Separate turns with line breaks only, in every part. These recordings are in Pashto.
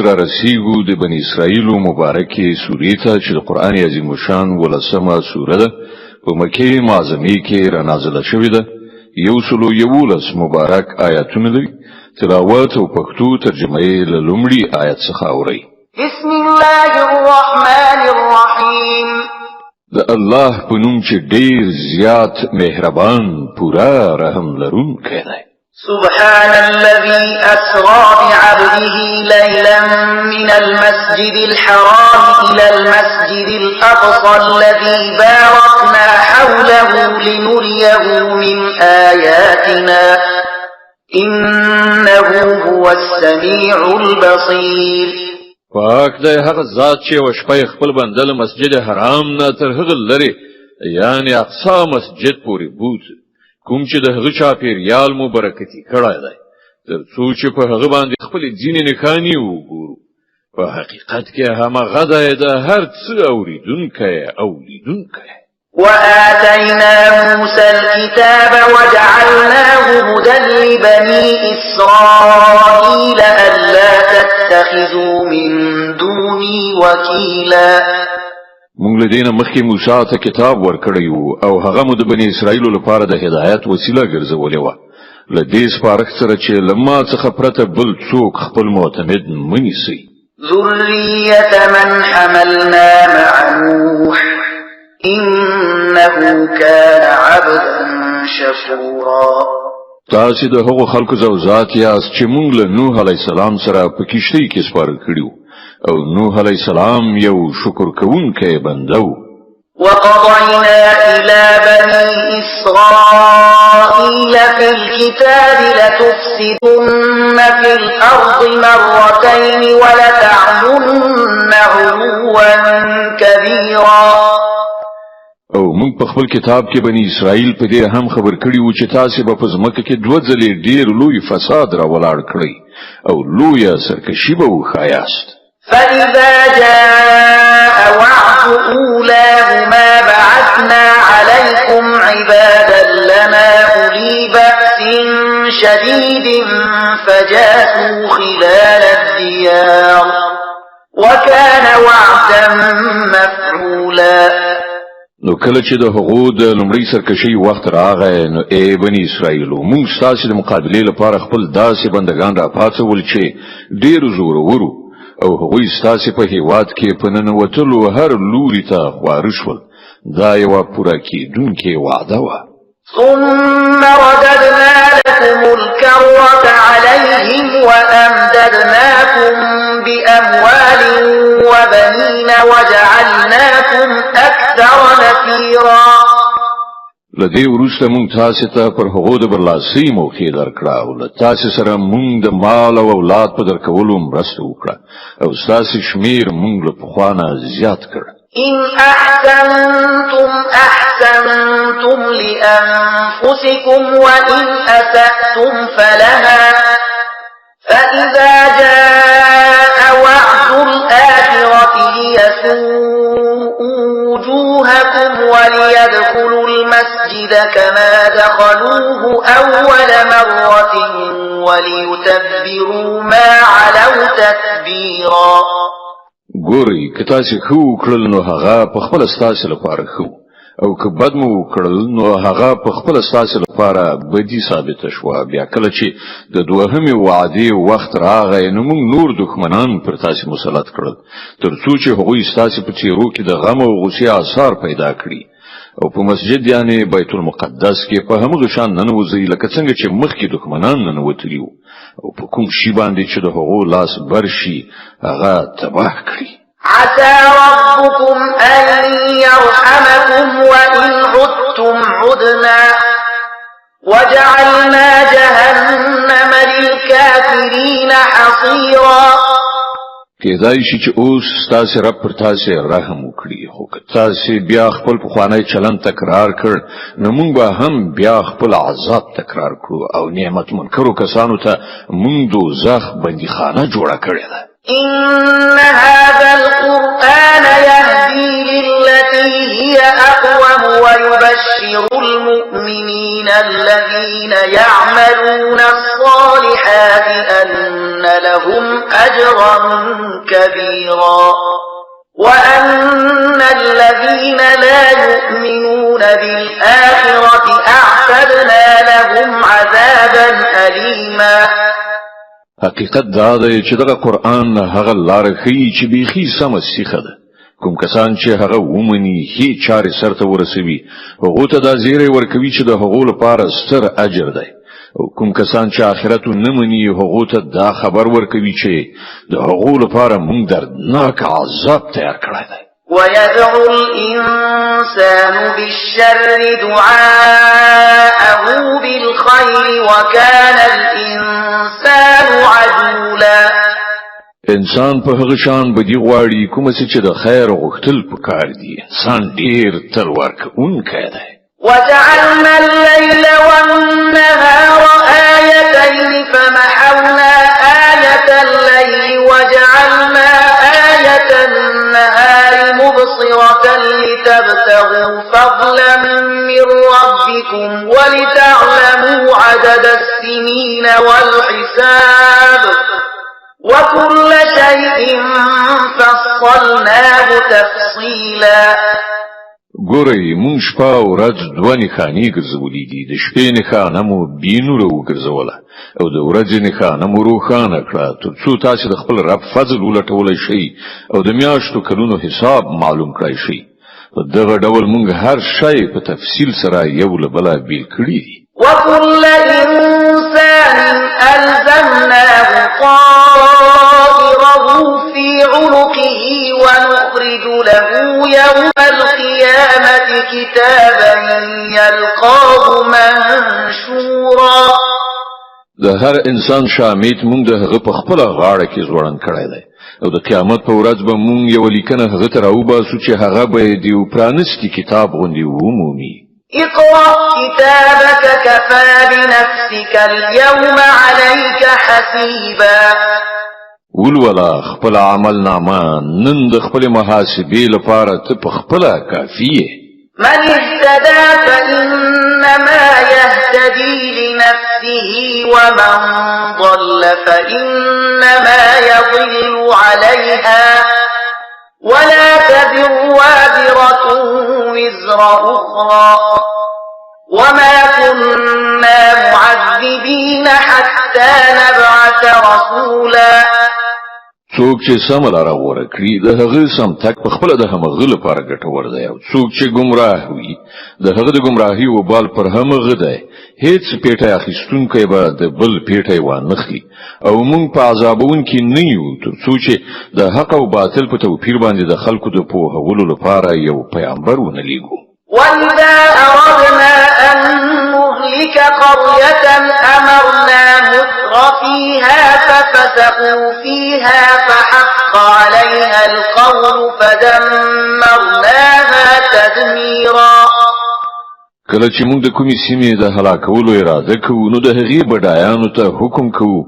را رسیږو د بنی اسرائیل مبارکه سورې ته چې د قران عظیم شان ولسمه سوره ده په مکه معظمه کې را نازله شوې ده. 111 مبارک آیاتونه لري. تلاوت او پښتو ترجمه یې له لومړي آیت څخه اورئ.
بسم الله الرحمن الرحیم.
د الله په نوم چې ډیر زیات مهربان پورا رحم لرونکی دی.
سبحان الذي أسرى بعبده ليلا من المسجد الحرام إلى المسجد الأقصى الذي باركنا حوله لنريه من آياتنا إنه هو السميع البصير.
پاک دی هغه ذات چې وشپه خپل بندل مسجد حرام نه تر هغه لري یعنی اقصا مسجد پورې بوت کوم چې د هغه چاپیریال مو برکتی کړای دی تر څو چې په هغه باندې خپل ځینې نښانې وګورو. په حقیقت کې هغه د هر څه اوریدونکی.
وآتينا موسى الكتاب وجعلناه هدى لبني إسرائيل ألا تتخذوا من دوني وكيلا.
مونږ له دینه مخکې موسی ته کتاب ورکړیو او هغه مو د بنی اسرائیل لپاره د هدایت وسیله ګرځولې و. له دې سپارښت سره چې لما څخه پرته بل څوک خپل معتمد منیسي.
ذرية من حملنا مع نوح إنه كان عبدا شكورا.
تاسو د هغو خلکو زوجات یاست چې مونږ له نوح علی السلام سره په کشتۍ کې سپاره کړیو او نوح علیہ السلام یو شکر کوونکی بندو.
وقضينا إلى بني إسرائيل في الكتاب لتفسدن في الأرض مرتين ولتعلن علوا كبيرا.
او موږ په خپل کتاب کې بنی اسرائیل په دې هم خبر کړی و چې تاسو به په ځمکه کې دوه ځلې ډیر لوی فساد را ولاړ کړی او لوی سرکشي به وخایاست.
فإذا جاء وعد أولاهما بعثنا عليكم عبادا لنا أولي بأس شديد فجاسوا خلال الديار وكان وعدا مفعولا.
نو کله چې د هغو د لومړی سرکشي وخت راغی نو ای بنی اسرائیل موږ تاسو د مقابله لپاره خپل داسې بندگان را پاتول چې ډیر زور ورو او هغوی ستاسو په هیواد کې په ننوتلو هر لوري ته خوارشول. دا یو پوره کیدونکې وعده وه.
ثم رددنا لكم الكرة عليهم وأمددناكم بأموال وبنين وجعلناكم أكثر نفيرا.
لدې وروسته مونږ تاسو ته پر هغو د برلاسي موقع درکړه او له تاسو سره مونږ د مال او اولاد په درکولو مرسته وکړه او تاسو شمیر مونږ له پخوانه زیات کړ.
إن أحسنتم أحسنتم لأنفسكم وإن أسأتم فلها فإذا جاء وعد الآخرة ليسوءوا وجوهكم وليدخلوا المسجد كما دخلوه أول مرة وليتبروا ما علوا تتبيرا.
ګورئ که تاسو خو کړل نو هغه په خپل ستاسو لپاره خو او که بد مو کړل نو هغه په خپل ستاسو لپاره بدی ثابت شو. بیا کله چې د دوهمې وعده وخت راغی نو موږ نور دښمنان پر تاسو مسلط کړل تر څو چې هغوی ستاسو په چیرو کې د غم او غصې آثار پیدا کړي او په مسجد یعنی بیت المقدس کې په همغه شان ننوځي لکه څنګه چې مخکې دښمنان ننوتلیو او په کوم شی باندې چې د هغو لاس برشي هغه تباه کړي.
عسى ربكم أن يرحمكم وإن عدتم عدنا وجعلنا جهنم للكافرين حصيرا.
کېدای شي چې اوس تاسو رب پر تاسو رحم وکړي خو که تاسو بیا خپل پخوانی چلن تکرار کړ نو موږ به هم بیا خپل عذاب تکرار کړو او نعمت منکرو کسانو ته موږ دوزخ بندیخانه جوړه کړې ده.
إن هذا القرآن يهدي للتي هي أقوم ويبشر المؤمنين الذين يعملون الصالحات الصالحات أن لهم أجرا كبيرا وأن الذين لا يؤمنون بالآخرة أعتدنا لهم عذابا أليما.
حقیقت دا دی چې دغه قرآن هغه لار ښیي چې بیخي سمه سیخه ده. کوم کسان چې هغه ومني هیڅ چارې سرته ورسوي هغه ته دا زیری ورکوي چې د هغو لپاره ستر اجر دی. او کوم کسان چې آخرت نه مني هغه ته دا خبر ورکوي چې د هغو لپاره موږ دردناک عذاب تیار کړی دی.
ويدعو الإنسان بالشر دعاءه بالخير وكان الإنسان عجولا.
انسان په هغه شان بدی غواړي کوم چې د خیر غوښتل پکار دي. انسان ډیر تل ورکوونکی دی.
وجعلنا الليل والنهار آيتين فمحونا آية الليل وجعلنا آية النهار مبصرة لتبتغوا فضلا من ربكم ولتعلموا عدد السنين والحساب وكل شيء فصلناه تفصيلا.
ګورئ مونږ شپه او ورځ دوه نښانې ګرځولې دي. د شپې نښانه مو بینوره وګرځوله او د ورځې نښانه مو روښانه کړه تر څو تاسو د خپل رب فضل ولټولی شئ او د میاشتو کلونو حساب معلوم کړئ شئ. په دغه ډول مونږ هر شی په تفصیل سره یو له بله بیل کړي دي.
وكل إنسان ألزمناه طائره في عنقه ونخرج له يوم القيامة كتابا يلقاه منشورا.
د هر انسان شامت مونږ د هغه په خپل غاړه کې ځوړن کړی دی او د قیامت په ورځ به مونږ یو لیکنه هغه ته راوباسو چې هغه به د پرانستی کتاب غوندي ومومي.
اقرأ كتابك كفى بنفسك اليوم عليك حسيبا.
ولولا خپل عمل نامه نن د خپل محاسبې لپاره ته په خپل کافیه.
من اهتدى فإنما يهتدي لنفسه ومن ضل فإنما يضل عليها ولا تزر وازرة وزر أخرى وما كنا معذبين حتى نبعث رسولا.
څوک چې سم لاره غوره کړي د هغه سم تک په خپل د همغه لپاره ګټور دی او څوک چې گمراه وي د هغه د گمراهي وبال پر همغه دی. هیڅ پیټه اخیستونکی به د بل پیټه وانخلي او موږ په عذابون کې نه یو تر څو چې د حق او باطل په توپیر باندې د خلکو د پوهولو لپاره یو پیغمبر ونلیږو.
وَإِذَا أَرَدْنَا أَن نُّهْلِكَ قَرْيَةً أَمَرْنَا مُتْرَفِيهَا فَفَسَقُوا فِيهَا فَحَقَّ عَلَيْهَا الْقَوْلُ فَدَمَّرْنَاهَا تَدْمِيرًا.
کله چې موږ د کومې سیمې د هلاکولو اراده کوو نو د هغې بډایانو ته حکم کوو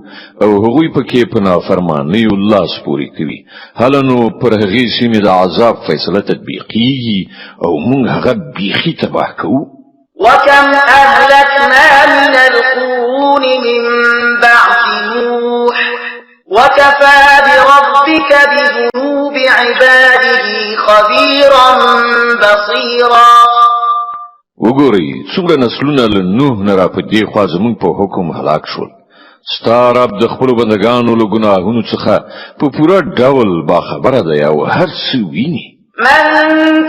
او هغوی پکې په نافرمانۍ لاس پورې کوي. هله نو پر هغې سیمې د عذاب فیصله تطبیقیږي او موږ هغه بیخي تباه کوو.
وَكَمْ أَهْلَكْنَا مِنَ الْقُرُونِ مِنْ بَعْدِ نُوحٍ وَكَفَى بِرَبِّكَ بِذُنُوبِ عِبَادِهِ خَبِيرًا بَصِيرًا.
وګورئ څومره نسلونه له نوح نه را په دې خوا زموږ په حکم هلاک شول. ستا رب د خپلو بندګانو له ګناهونو څخه په پوره ډول باخبره دی او هر څه ویني.
من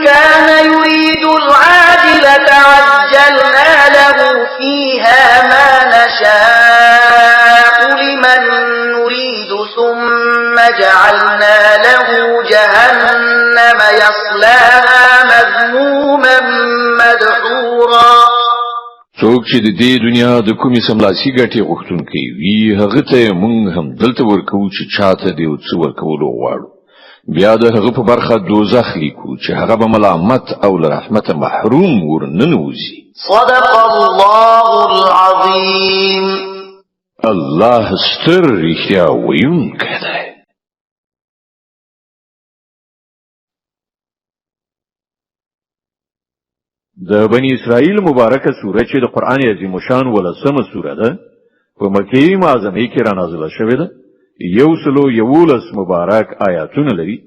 كان يريد العاجلة عجلنا له فيها ما نشاء لمن نريد ثم جعلنا له جهنم يصلاها مذموما مدحورا.
څوک چې د دې دنیا د کومې سملاسي ګټې غوښتونکی وي هغه ته موږ هم دلته ورکوو چې چاته دې څه ورکولو غواړو. بیا د هغه په برخه دوزخ لیکو چې هغه به ملامت او له رحمت محروم ورننوځي.
صدق الله العظیم.
الله ستر رښتیا ویونکی دی.
د بنی اسرائیل مبارکه سوره چې د قران عظیم شان ولسمه سوره ده
په مکې معظمه کې را نازله شوې ده 111 مبارک آیاتونه لري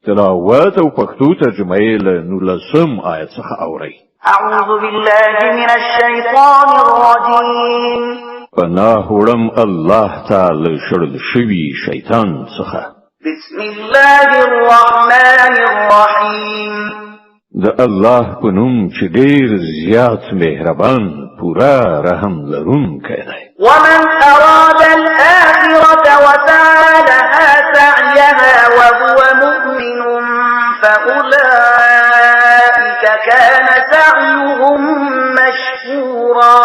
تلاوت او پښتو ترجمه یې له 19 آیت څخه اوري
أعوذ بالله من الشيطان الرجيم
پناه وړم الله تعالی شړل شوی شیطان څخه
بسم الله الرحمن الرحيم
د الله په نوم چې ډېر زیات مهربان پورا رحم لرونکی دی
ومن أراد الآخرة وسعى لها سعيها وهو مؤمن فأولئك كان سعيهم مشكورا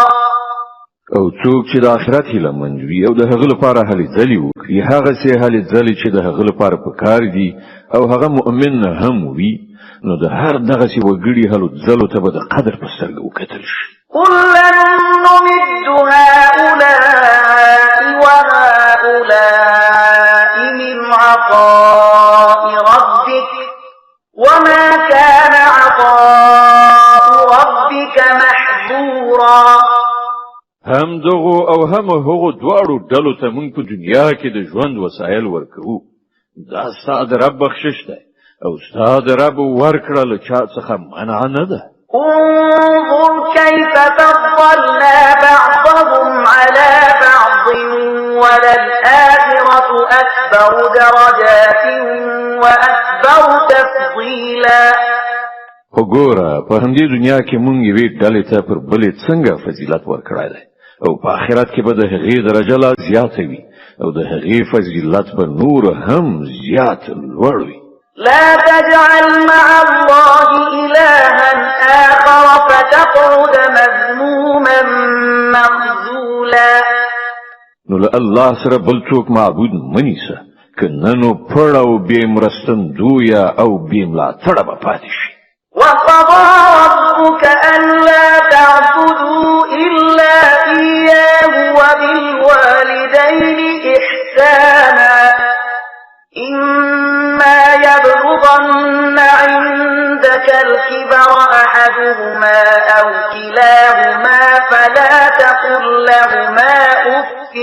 او څوک چې د آخرت هیله مند وي او د هغه لپاره هلې ځلې وکړي هغه سي هلې ځلې چې د هغه لپاره پکار دي او هغه مؤمن هم وي نو د هر دغه سی وګړي هلو ځلو ته به د قدر په سترګه وکتل شي
كلا نمد هؤلاء وهؤلاء من عطاء ربك وما كان عطاء ربك محظورا
هم دغو او هم هغو دواړو ډلو ته مونږ په دنیا کې د ژوند وسایل ورکوو دا ستاسو رب بخشش دی او ستاسو رب ورکړل چا څخه منع نه ده
انظر كيف فضلنا بعضهم على بعض وللآخرة أكبر درجات وأكبر تفضيلا
وګوره په همدې دنیا کې مونږ یې ډلې ته پر بلې څنګه فضیلت ورکړای دی او په آخرت کې به د هغې درجه لا زیاته وي او د هغې فضیلت به نور هم زیات لوړ وي
لا تجعل مع الله إلها آخر فتقعد مذموما مخذولا
نو له الله سره بل څوک معبود منیسه کنه نو پړاو به مرستندویا او به ملاتړه به پاتې شي
وقضى ربك ألا تعبدوا إلا إياه وبالوالدين إحسانا إما يبلغن عندك الكبر أحدهما أو كلاهما فلا تقل لهما أف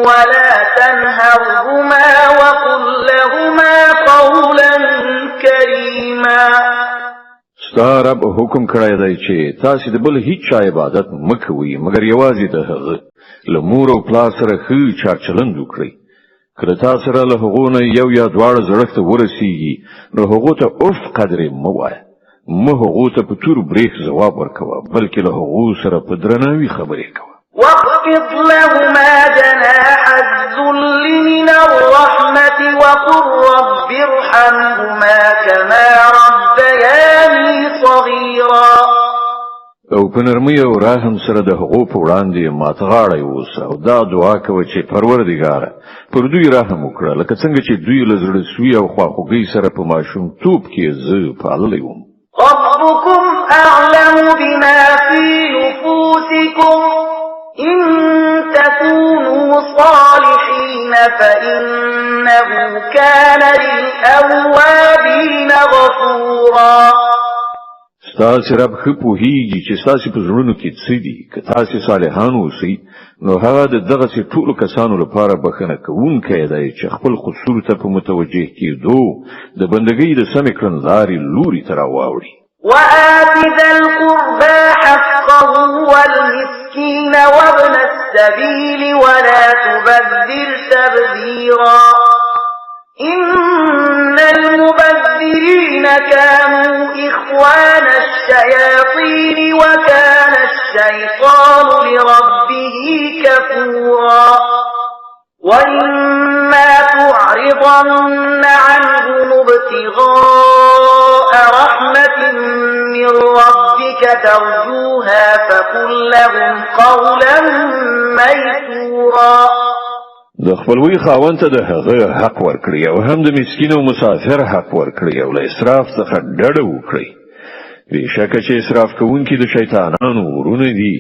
ولا تنهرهما وقل لهما قولا كريما
ستا رب حکم کړی دی چې تاسو د بل هیڅ عبادت مکوئ مګر یوازې د هغه له مور او پلار سره ښه چارچلند وکړئ کله تاسو سره له هغو نه یو یا دواړه زړښت ورسیږي نو هغو ته اوف قدرې مه وایه مه هغو ته په تور بریښ ځواب ورکوه بلکې له هغو سره په درناوي خبرې کوه
واخفض لهما جناح الذل من الرحمة وقل رب ارحمهما كما ربياني صغيرا
او په نرمۍ او رحم سره د هغو په وړاندې ماتغاړی اوسه او دا دعا کوه چې پروردګاره پر دوی رحم وکړه لکه څنګه چې دوی له زړه سوي او خواخوږۍ سره په ماشومتوب کې زه پاللی وم
ربكم أعلم بما في نفوسكم إن تكونوا صالحين فإنه كان للأوابين غفورا
ستاسو رب خو پوهیږي چې ستاسو په زړونو کې څه دي که تاسو صالحان اوسئ نو هغه د دغه ټولو کسانو لپاره بخښنه کوونکی دی چې خپل قصور ته په متوجه کېدو د بندګۍ د سمې کړنلارې لوري ته راواوړي
وآت ذا القربى حقه والمسكين وابن السبيل ولا تبذر تبذيرا إن المبذرين كانوا إخوان الشياطين وكان الشيطان لربه كفورا وإما تعرضن عنهم ابتغاء رحمة من ربك ترجوها فقل لهم قولا ميسورا
د خپلوي خاوند ته د هغه حق ورکړي او هم د مسکین او مسافر حق ورکړي او له اسراف څخه ډډه وکړي بېشکه چې اسراف کوونکي د شیطانانو ورونه دي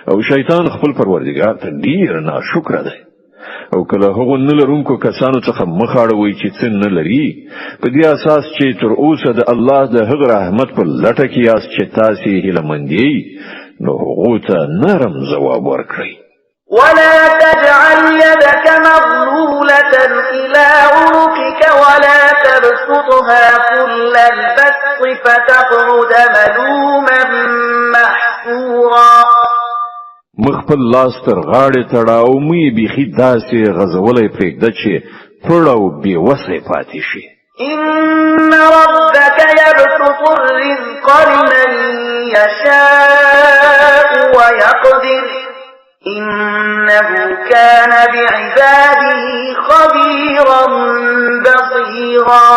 او شیطان خپل پروردګار ته ډیر ناشکره دی او کله هغه نه لرونکو کسانو څخه مخ اړوي چې څه نه لري په دې اساس چې تر اوسه د الله د هغه رحمت په لټه کې یاست چې تاسو هیله مندي نو هغه ته نرم ځواب ورکړئ
ولا تجعل يدك مغلولة إلى عنقك ولا تبسطها كل البسط فتقعد ملوما محسورا.
مخفل لاس تر غاړې تړاو مې بیخي داسې غزولی پرېږده چې پړ او بې وسه پاتې شي.
إن ربك يبسط الرزق لمن يشاء ويقدر إنه كان بعباده خبيرا بصيرا.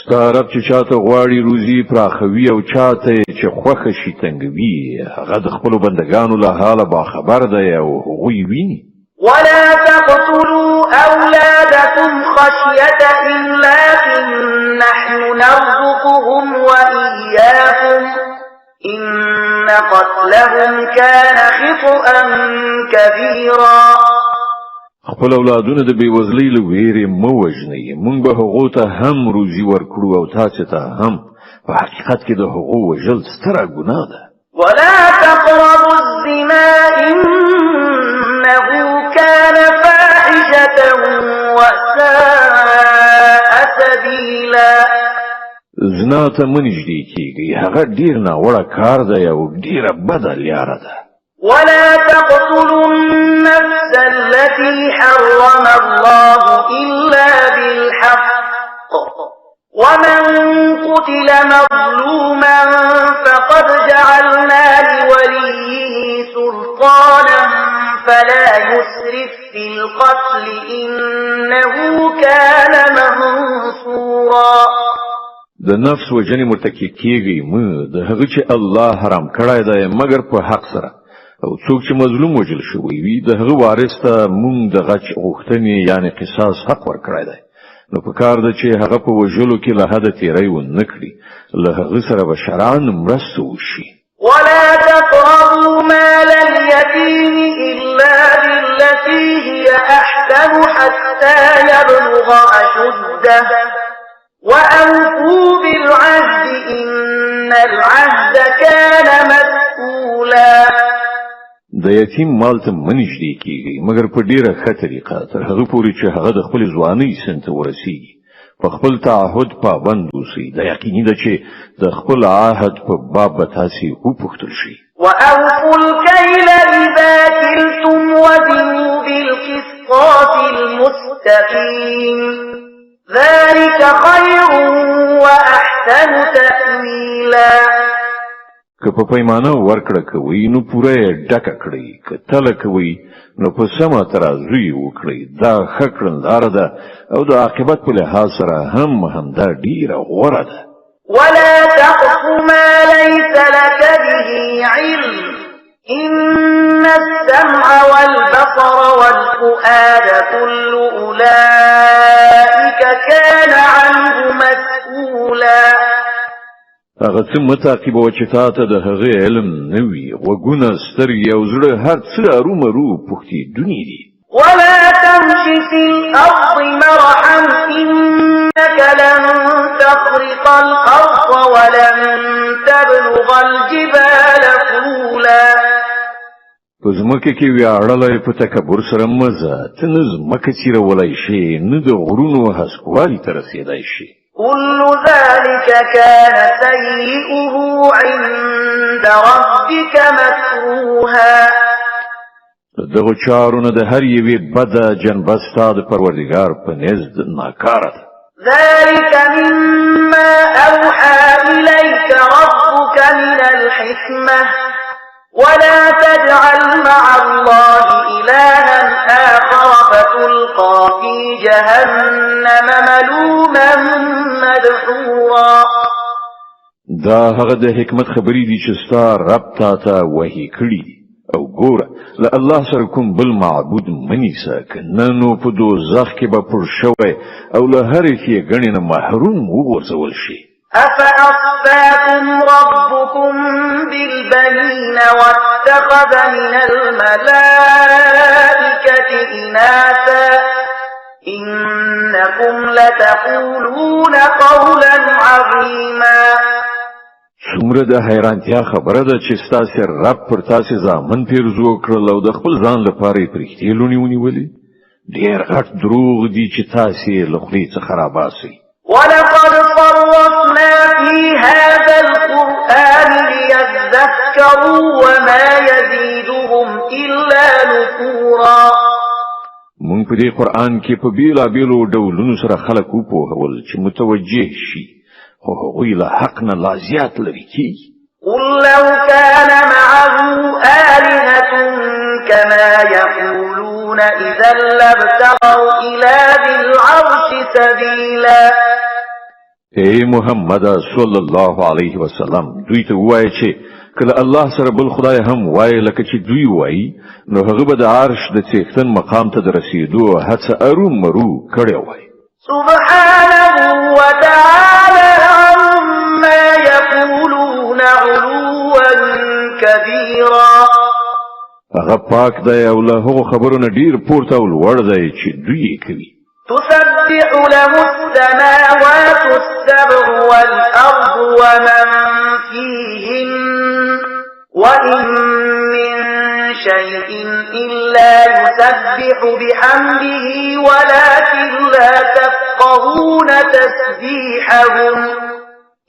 ستا رب چې چاته غواړي روزي پراخوي او چاته چې خوښه شي تنګوي هغه د خپلو بندګانو له حاله باخبر دی او هغوی ویني.
ولا تقتلوا أولادكم خشية إملاق نحن نرزقهم وإياكم إن قتلهم كان خطأ كبيرا.
خپل اولادونه د بېوزلۍ له ویرې مه وژنئ. موږ به هغو ته هم روزي ورکړو او تاسې ته هم. په حقیقت کې د هغو وژل ستره ګناه ده.
ولا تقربوا الزنا إنه كان فاحشة وساء سبيلا.
زنا ته مه نږدې کېږئ. هغه ډېر ناوړه کار دی او ډېره بده لاره ده.
ولا تقتلوا النفس التي حرم الله إلا بالحق ومن قتل مظلوما فقد جعلنا لوليه سلطانا فلا يسرف في القتل إنه كان منصورا.
د نفس وجنې مرتکب کېږئ مه د هغه چې الله حرام کړی دی مګر په حق سره او څوک چې مظلوم وجل شوی وي د هغه وارث ته موږ د غچ غوښتنې یعنی قصاص حق ورکړی دی. نو په کار ده چې هغه په وژلو کې له حده تیری ونه کړي. له هغه سره به شرعاً مرسته وشي.
ولا تقربوا مال اليتيم إلا بالتي هي أحسن حتى يبلغ أشده وأوفوا بالعهد إن العهد كان مسؤولا.
د یتیم مال ته مه نږدې کېږئ مګر په ډېره ښه طریقه تر هغه پورې چې هغه د خپلې ځوانۍ سن ته ورسیږي. په خپل تعهد پابند اوسئ. دا یقیني ده چې د خپل عهد په باب به تاسې وپوښتل شي.
وأوفوا الكيل إذا كلتم وزنوا بالقسطاس المستقيم ذلك خير وأحسن تأويلا.
که په پیمانه ورکړه کوي نو پوره یې ډکه کړئ. که تله کوي نو په سمه ترازو یې وکړئ. دا ښه کړنداره ده او د عاقبت په لحاظ سره هم دا ډیره غوره ده.
ولا تقف ما ليس لك به علم إن السمع والبصر والفؤاد كل أولئك كان عنه مسؤولا.
هغه څه متعقبه چې تا ته د هغه علم نه وي. غوږونه سترګې او زړه هر څه ارومرو پوښتېدوني دي.
ولا تمش في الأرض مرحا إنك لن تخرق الأرض ولن تبلغ الجبال طولا.
په ځمکه کې ویاړلی په تکبر سره مزه ته نه ځمکه څیرولی شي نه د غرونو هسکوالي ته رسېدی شي.
كل ذلك كان سيئه عند ربك مكروها.
دغه چارونه د هر یوې بده جنبه ستا د پروردګار په نزد ناکاره ده.
ذلك مما أوحى إليك ربك من الحكمة ولا تجعل مع الله إلها آخر فتلقى في جهنم ملوما مدحورا.
دا هغه د حکمت خبرې دي چې ستا رب تا ته وحي کړي او ګوره له الله سره کوم بل معبود منیسه کنه نو په دوزخ کې به پر شوی او له هرې ښېګڼې نه محروم وغورځول شي.
أفأصفاكم ربكم بالبنين واتخذ من الملائكة إناثا إنكم لتقولون قولا عظيما.
څومره د حیرانتیا خبره ده چې ستاسو رب پر تاسو ځامن پیرزو کړل او د خپل ځان لپاره یې پرېختې لونی ونیولې ډېر غټ دروغ دي چې تاسو یې له خولې څخه راباسئ.
ولقد صرفنا في هذا القرآن ليذكروا وما يزيدهم إلا نفورا.
مونږ په دې قرآن کې په بیلابیلو ډولونو سره خلک وپوهول چې متوجه شي خو هغوی له حق نه لا زیات لرې کیږي.
قل لو كان معه آلهة كما يقولون إذا لابتغوا إلى ذي العرش سبيلا.
اے محمد صلی الله علیه وسلم دوی ته وایي چې کله الله سره بل خدای هم وایي لکه چې دوی وایي نو هغه به د عرش د څښتن مقام ته رسیدو هڅه ارومرو کړی وای.
سبحانه وتعالى عما يقولون علوا كبيرا.
هغه پاک دی او له هغو خبرونو ډیر پورته او لوړ دی چې دوی کوي.
تسبح له السماوات السبع والأرض ومن فيهن وإن من شيء إلا يسبح بحمده ولكن لا تفقهون تسبيحهم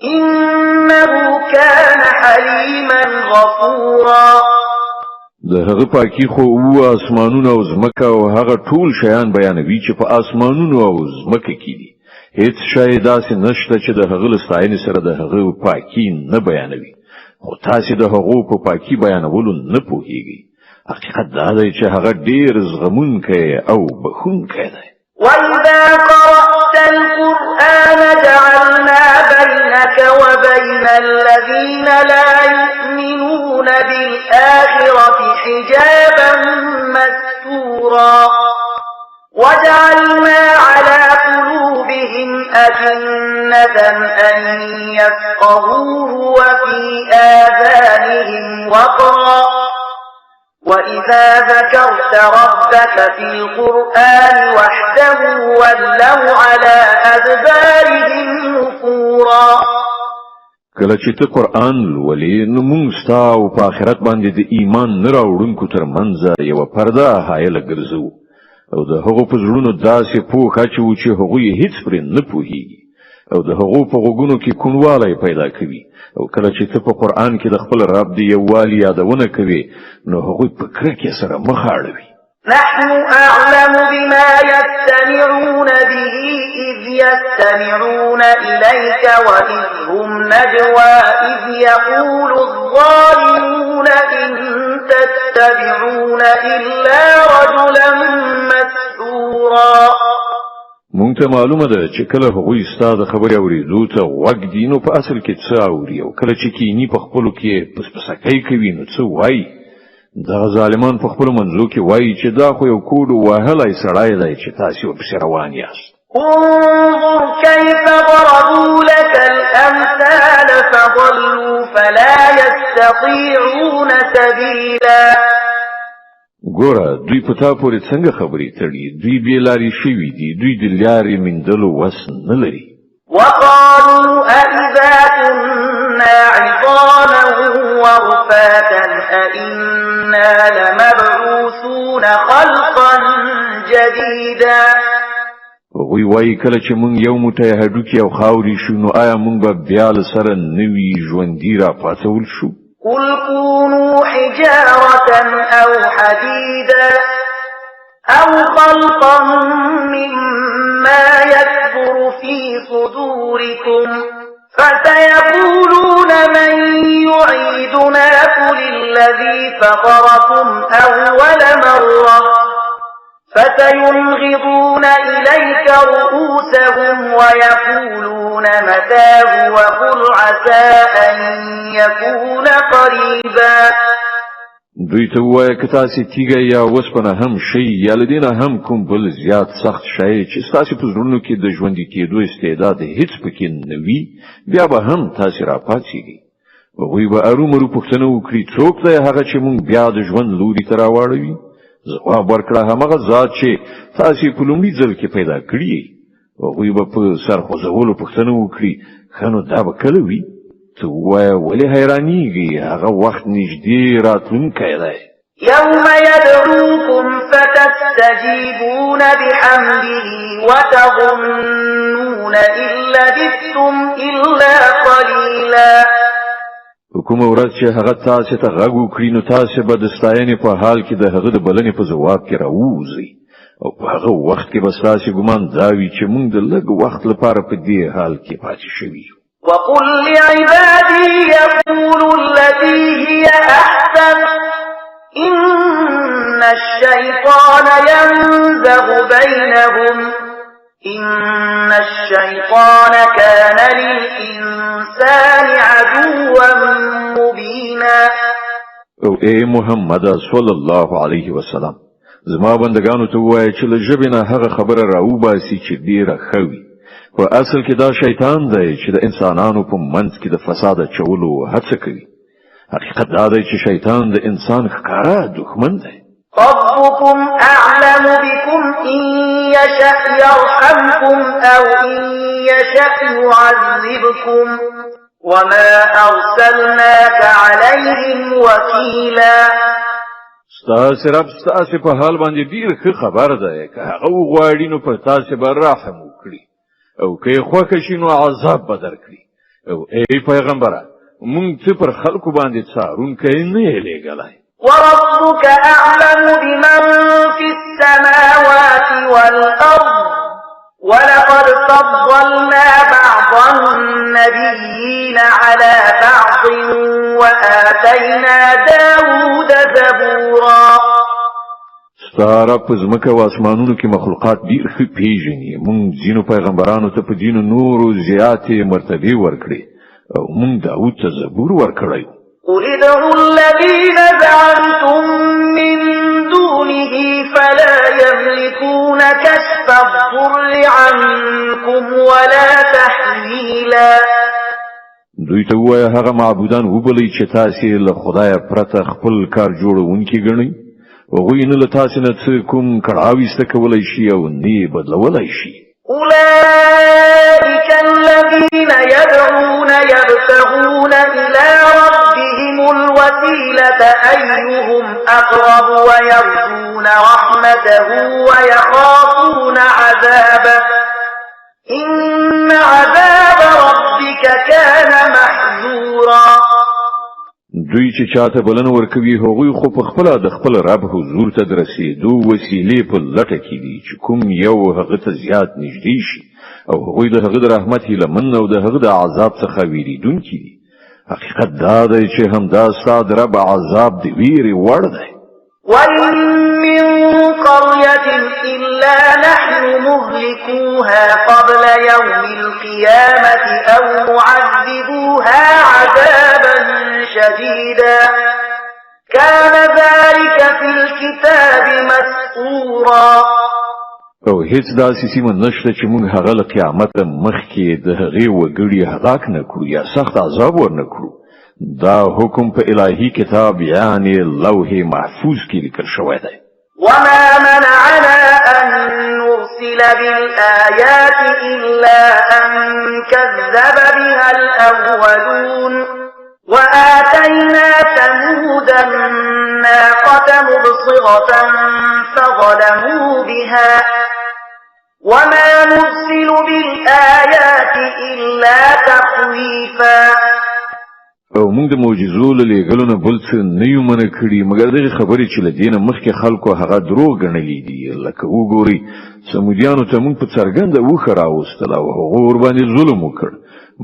إنه كان حليما غفورا.
د هغه پاکي خو اسمانونو او زمکه او هغه ټول شیان بیانوي چې په اسمانونو او زمکه کې دي. هیڅ شی داسې نشته چې د هغه لستاینې سره د هغه پاکي نه بیانوي. خو تاسو د هغه په پاکي بیانولو نه پوهیږئ. حقیقت دا دی چې هغه ډیر زغمونکی او بخښونکی دی.
وَإِذَا قَرَأْتَ الْقُرْآنَ جَعَلْنَا بَيْنَكَ وَبَيْنَ الَّذِينَ لَا يُؤْمِنُونَ بِالْآخِرَةِ حِجَابًا مَسْتُورًا وَجَعَلْنَا عَلَى قُلُوبِهِمْ أَكِنَّةً أَن يَفْقَهُوهُ وَفِي آذَانِهِمْ وَقْرًا وَإِذَا ذَكَرْتَ رَبَّكَ فِي الْقُرْآنِ وَحْدَهُ وَلَّوْا عَلَى أَدْبَارِهِمْ نُفُورًا.
کله چې ته قرآن لولې نو موږ ستا او په آخرت باندې د ایمان نه راوړونکو ترمنځ یوه پرده حایله ګرځو او د هغو په زړونو داسې پوښ اچوو چې هغوی هیڅ پرې نه پوهیږي او د هغو په غوږونو کې کوڼوالی پیدا کوي. او کله چې ته په قرآن کې د خپل رب د یووالي یادونه کوي نو هغوی په کرکې سره مخ اړوي.
نحن أعلم بما يستمعون به إذ يستمعون إليك وإذ هم نجوى إذ يقول الظالمون إن تتبعون إلا رجلا مسحورا.
مونږ ته معلومه ده چې کله هغوی ستا د خبرې اورېدو ته غوږ دي نو په اصل کې څه اوري او کله چې کینی په خپلو کې پسپسکۍ کوي نو څه وایي. دغه ظالمان په خپلو منځو کې وایي چې دا خو یو کوډ وهلی سړی دی چې تاسې ورپسې روان یاست.
انظر كيف ضربوا لك الأمثال فضلوا فلا يستطيعون سبيلا.
ګوره دوی په تا پورې څنګه خبرې تړي. دوی بې لارې شوي دي. دوی د لارې موندلو وس نه لري.
وقالوا أئذا كنا عظاما ورفاتا أئنا لمبعوثون خلقا جديدا.
هغوی وایي کله چې موږ یو موټی هډوکي او خاورې شو نو آیا موږ به بیا له سره نوي ژوندي راپاڅول شو؟
قل كونوا حجارة أو حديدا أو خلقا مما يكبر في صدوركم فسيقولون من يعيدنا قل الذي فطركم أول مرة فسينغضون إليك رؤوسهم ويقولون متاه وقل عسى أن يكون قريبا.
دوی ته وایه که تاسې تیږه یا وسپنه هم شئ یا له دې نه هم کوم بل زیات سخت شی چې ستاسې په زړونو کې د ژوندي کېدو استعداد هیڅ پکې نه وي بیا به هم تاسې راپاڅېږئ. هغوی به ارومرو پوښتنه وکړي څوک دی هغه چې موږ بیا د ژوند لوري ته راواړوي؟ ځواب ورکړه همغه ذات چې تاسې په لومړي ځل کې پیدا کړي. هغوی به په سر خوځولو پوښتنه وکړي ښه نو دا به کله وي؟ تو ولی حیرانیږي هغه وخت نږدې راتلونکی دی
يوم يدعوكم فتستجيبون بحمده وتظنون إن لبثتم إلا قليلا
کومه ورځ چې هغه تاسو ته غږ وکړي نو تاسو به د ستاینې په حال کې د هغه د بلنې په ځواب کې راوځئ او په هغه وخت کې به ستاسو ګمان دا وي چې موږ د لږ وخت لپاره په دې حال کې پاتې شوي یو
وقل لعبادي يقولوا التي هي أحسن إن الشيطان ينزغ بينهم إن الشيطان كان للإنسان عدوا مبينا
او اے محمد صلی الله علیه وسلم زما بندگانو ته وایي چې له ژبې نه هغه خبره راوباسي چې ډیره ښه وي په اصل کې دا شیطان دی چې د انسانانو په منځ کې د فساد اچولو هڅه کوي حقیقت دا دی چې شیطان د انسان ښکاره دښمن دی
ربكم أعلم بكم إن يشأ يرحمكم أو إن يشأ يعذبكم وما أرسلناك عليهم وكيلا
ستاسو رب ستاسو په حال باندې ډیر ښه خبر ده که هغه غواړي نو په تاسو به رحم وکړي او که خوښ شي نو عذاب به درکړي او ای پیغمبره مونږ څه پر خلکو باندې څارونکی نه لګلای
وربك أعلم بمن في السماوات والأرض ولقد فضلنا بعض النبيين على بعض وآتينا داود زبورا
ستاره په ځمکه او اسمانونو کې مخلوقات ډیر ښه پیژني مونږ ځینو پیغمبرانو ته په دینو نورو زیاتې مرتبه ورکړي او مونږ داود ته زبور ورکړی
قل ادعوا الذين زعمتم من دونه فلا يملكون كشف الضر عنكم ولا تحويلا
دوی ته وایي هغه معبودان وبلئ چې تاسو له خدای پرته خپل کار جوړونکي ګڼئ وغوی نه له تاسو نه څه کوم کړاوي ست کولای شي او نه بدلولای شي
أولئك الذين يدعون يبتغون إلى ربهم الوسيلة أيهم أقرب ويرجون رحمته ويخافون عذابه إن عذاب ربك كان محذورا
دوی چې چاته بلنه ورکوي هغوی خو په خپل د خپل رب حضور ته درسېدو وسیلې په لټه کې دي چې کوم یو هغه ته زیات نږدې شي او هغوی د هغه د رحمت هیله من او د هغه د عذاب څخه ویریدونکي دي حقیقت دا دی چې همدا ستا د رب عذاب د ویرې وړ دی
وإن من قرية إلا نحن مهلكوها قبل يوم القيامة أو معذبوها عذابا شديدا كان ذلك في الكتاب مسطورا
او هیڅ داسې سیمه نشته چې موږ هغه له قیامت مخکې د هغې وګړي هلاک نه کړو یا سخت عذاب ورنه کړو دا حکم په الهي کتاب یعنی لوح محفوظ کې لیکل شوی دی
وما منعنا أن نرسل بالآيات إلا أن كذب بها الأولون وآتينا ثمود الناقة مبصرة فظلموا بها وما نرسل بالآيات إلا تخويفا
او موږ د معجزو له لېږلو نه بل څه نه یو منع کړي مګر دغه خبرې چې له دې نه مخکې خلکو هغه دروغ ګڼلې دي لکه وګورئ سمودیانو ته موږ په څرګنده وښه راوستله او هغو ورباندې ظلم وکړ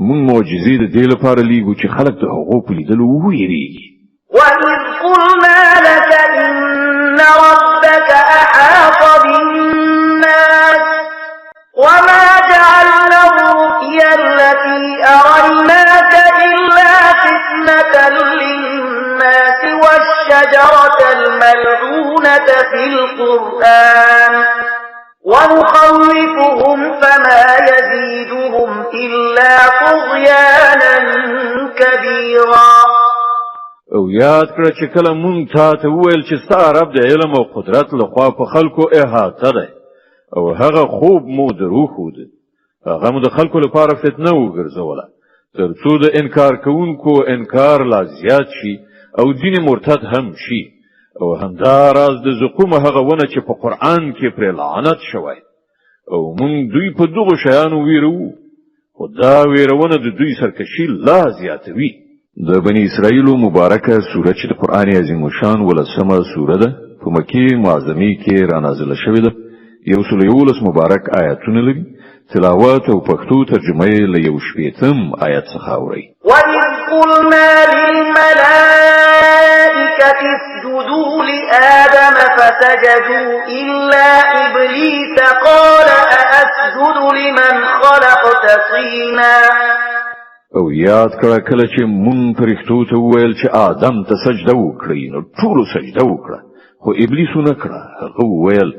موږ معجزې د دې لپاره لیږو چې خلک د هغو په لیدلو وویریږي
وَإِذْ قُلْنَا لَكَ إِنَّ رَبَّكَ أَحَاطَ بِالنَّاسِ وَمَا جَعَلْنَا الرُّؤْيَا الَّتِي أَرَيْنَاكَ إِلَّا فِتْنَةً لِلنَّاسِ وَالشَّجَرَةَ الْمَلْعُونَةَ فِي الْقُرْآنِ وَنُخَوِّفُهُمْ فَمَا يَزِيدُهُمْ إِلَّا طُغْيَانًا كَبِيرًا
او یاد کړه چې کله مونږ ته وویل چې ستا رب د علم او قدرت لخوا په خلکو احاطه ده او هغه خوب مو دروښود هغه مو د خلکو لپاره فتنه وګرځوله ترڅو د انکار کوونکو انکار لا زیات شي او دین مرتد هم شي او همدا راز د زقوم هغه ونه چې په قرآن کې پر لعنت شوی او مونږ دوی په دغه شیانو ویرو خدا ویرونه د دوی سرکشي لا زیاتوي د بنی اسرائیل مبارکه سوره چې د قرآن عظیم شان ولسمه سوره ده په مکه معظمه کې را نازله شوې ده 111 مبارک آیاتونه لري تلاوت او پښتو ترجمه یې له 18 آیت څخه اوري
وَإِذْ قُلْنَا لِلْمَلَائِكَةِ اسْجُدُوا لِآدَمَ فَسَجَدُوا إِلَّا إِبْلِيسَ قَالَ أَأَسْجُدُ لِمَنْ خَلَقْتَ طِينًا
او یاد کړه کله چې مونږ فرښتو ته وویل چې آدم ته سجده وکړي نو ټول سجده وکړه خو ابلیس نه کړه هغه وویل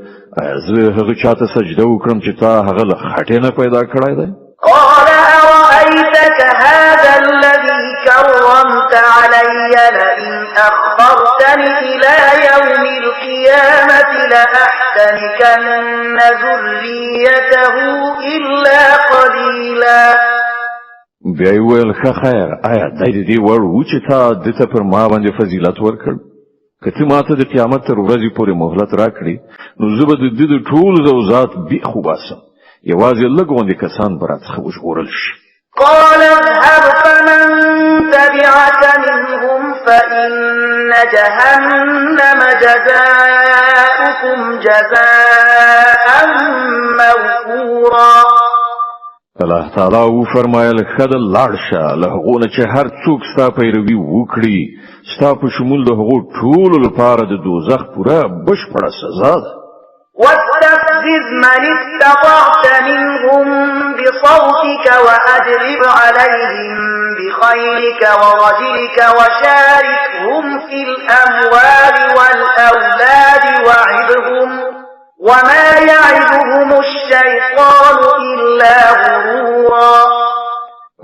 زه هغه چاته سجده وکړم چې تا هغه له خټې نه پیدا کړی دی
قال أرأيتك هذا الذي كرمت علي لئن أخرتني إلى يوم القيامة لأحتنكن ذريته إلا قليلا
بیا ویل خیر آیا دای دې ور و چې تا د ته پر ما باندې فضیلت ورکړ کته ماته د قیامت تر ورځې پورې مهلت راکړي نو زه به د دې ټول زوزات به خو باسم یوازې لګوندې کسان برات خو ژغورل شي
قال اذهب فمن تبعك منهم فإن جهنم جزاؤكم جزاء موفورا
الله تعالی و فرمایل خدای لاړشه له هغه چې هر څوک ستا پیروي وکړي ستا په شمول د هغو ټول لپاره د دوزخ پوره بشپړه سزا ده
واستفزز من استطعت منهم بصوتك وأجلب عليهم بخيلك ورجلك وشاركهم في الأموال والأولاد وعدهم وما يعدهم الشيطان إلا غرورا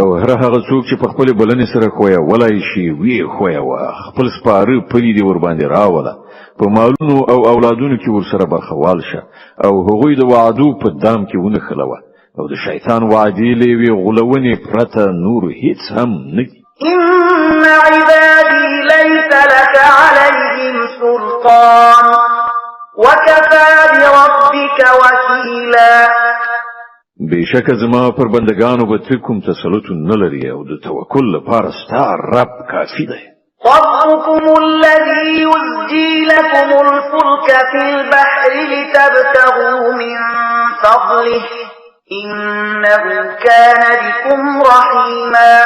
او هر هغه څوک چې په خپل بلنې سره خویا ولای شي وی خویا وا خپل سپاره پلی دی ور باندې راوله په مالونو او اولادونو کې ور سره برخوال شه او هغوی د وعدو په دام کې ونه خلوه او د شیطان وعدې لوي غلونې پرته نور هیڅ هم نه
إن عبادي ليس لك عليهم سلطان وكفى بربك وكيلا
بشک زما پر بندگانو به کوم تسلط نه لري او د توکل لپاره ستار رب کافی دی
ربكم الذي يزجي لكم الفلك في البحر لتبتغوا من فضله إنه كان بكم رحيما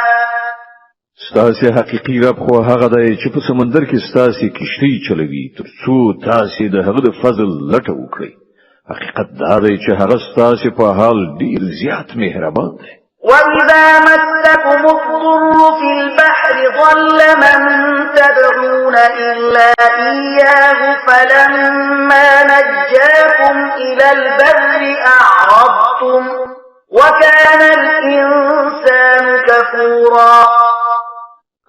ستاسي حقيقي رب خو هغه دی چې په سمندر کې ستاسي کشتۍ چلوي ترڅو تاسو د هغه د فضل لټه وکړئ حقیقت دا دی چې هغه ستاسو په حال ډیر زیات مهربان دی
وَإِذَا مَسَّكُمُ الضُّرُّ فِي الْبَحْرِ ضَلَّ مَن تَدْعُونَ إِلَّا إِيَّاهُ فَلَمَّا نَجَّاكُمْ إِلَى الْبَرِّ أَعْرَضْتُمْ وَكَانَ الْإِنسَانُ كَفُورًا